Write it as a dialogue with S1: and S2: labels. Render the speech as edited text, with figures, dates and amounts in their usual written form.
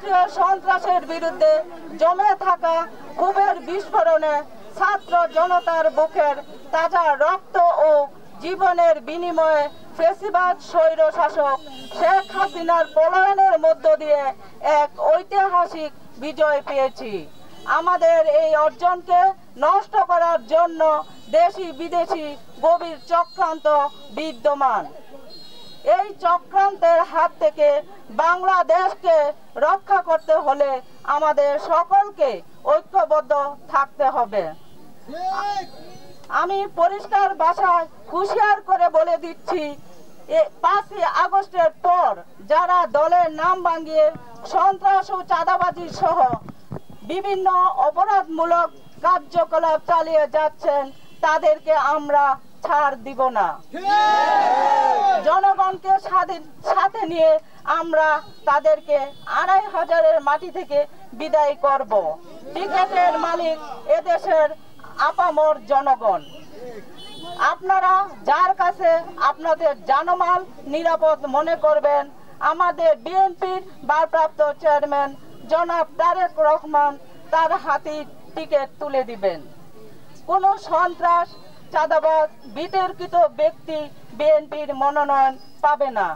S1: রাষ্ট্রীয় সন্ত্রাসের বিরুদ্ধে জমে থাকা ক্ষোভের বিস্ফোরণে ছাত্র জনতার বুকের তাজা রক্ত ও জীবনের বিনিময়ে ফ্যাসিবাদ স্বৈর শাসক শেখ হাসিনার পলায়নের মধ্য দিয়ে এক ঐতিহাসিক বিজয় পেয়েছি। আমাদের এই অর্জনকে নষ্ট করার জন্য দেশি বিদেশি গভীর চক্রান্ত বিদ্যমান। এই চক্রান্তের হাত থেকে বাংলাদেশকে রক্ষা করতে হলে আমাদের সকলকে ঐক্যবদ্ধ থাকতে হবে। আমি পরিষ্কার ভাষায় হুঁশিয়ার করে বলে দিচ্ছি, 5ই আগস্টের পর যারা দলের নাম ভাঙিয়ে সন্ত্রাস ও চাঁদাবাজি সহ বিভিন্ন অপরাধমূলক কার্যকলাপ চালিয়ে যাচ্ছেন তাদেরকে আমরা ছাড় দিব না। জনগণকে সাথে নিয়ে আমরা তাদেরকে 2500-এর মাটি থেকে বিদায় করব। টিকেটের মালিক এদেশের আপামর জনগণ। আপনারা যার কাছে আপনাদের জানমাল নিরাপদ মনে করবেন, আমাদের বিএনপির ভারপ্রাপ্ত চেয়ারম্যান জনাব তারেক রহমান তার হাতে টিকিট তুলে দিবেন। কোন সন্ত্রাস চাঁদাবাজ বিতর্কিত ব্যক্তি বিএনপির মনোনয়ন পাবে না।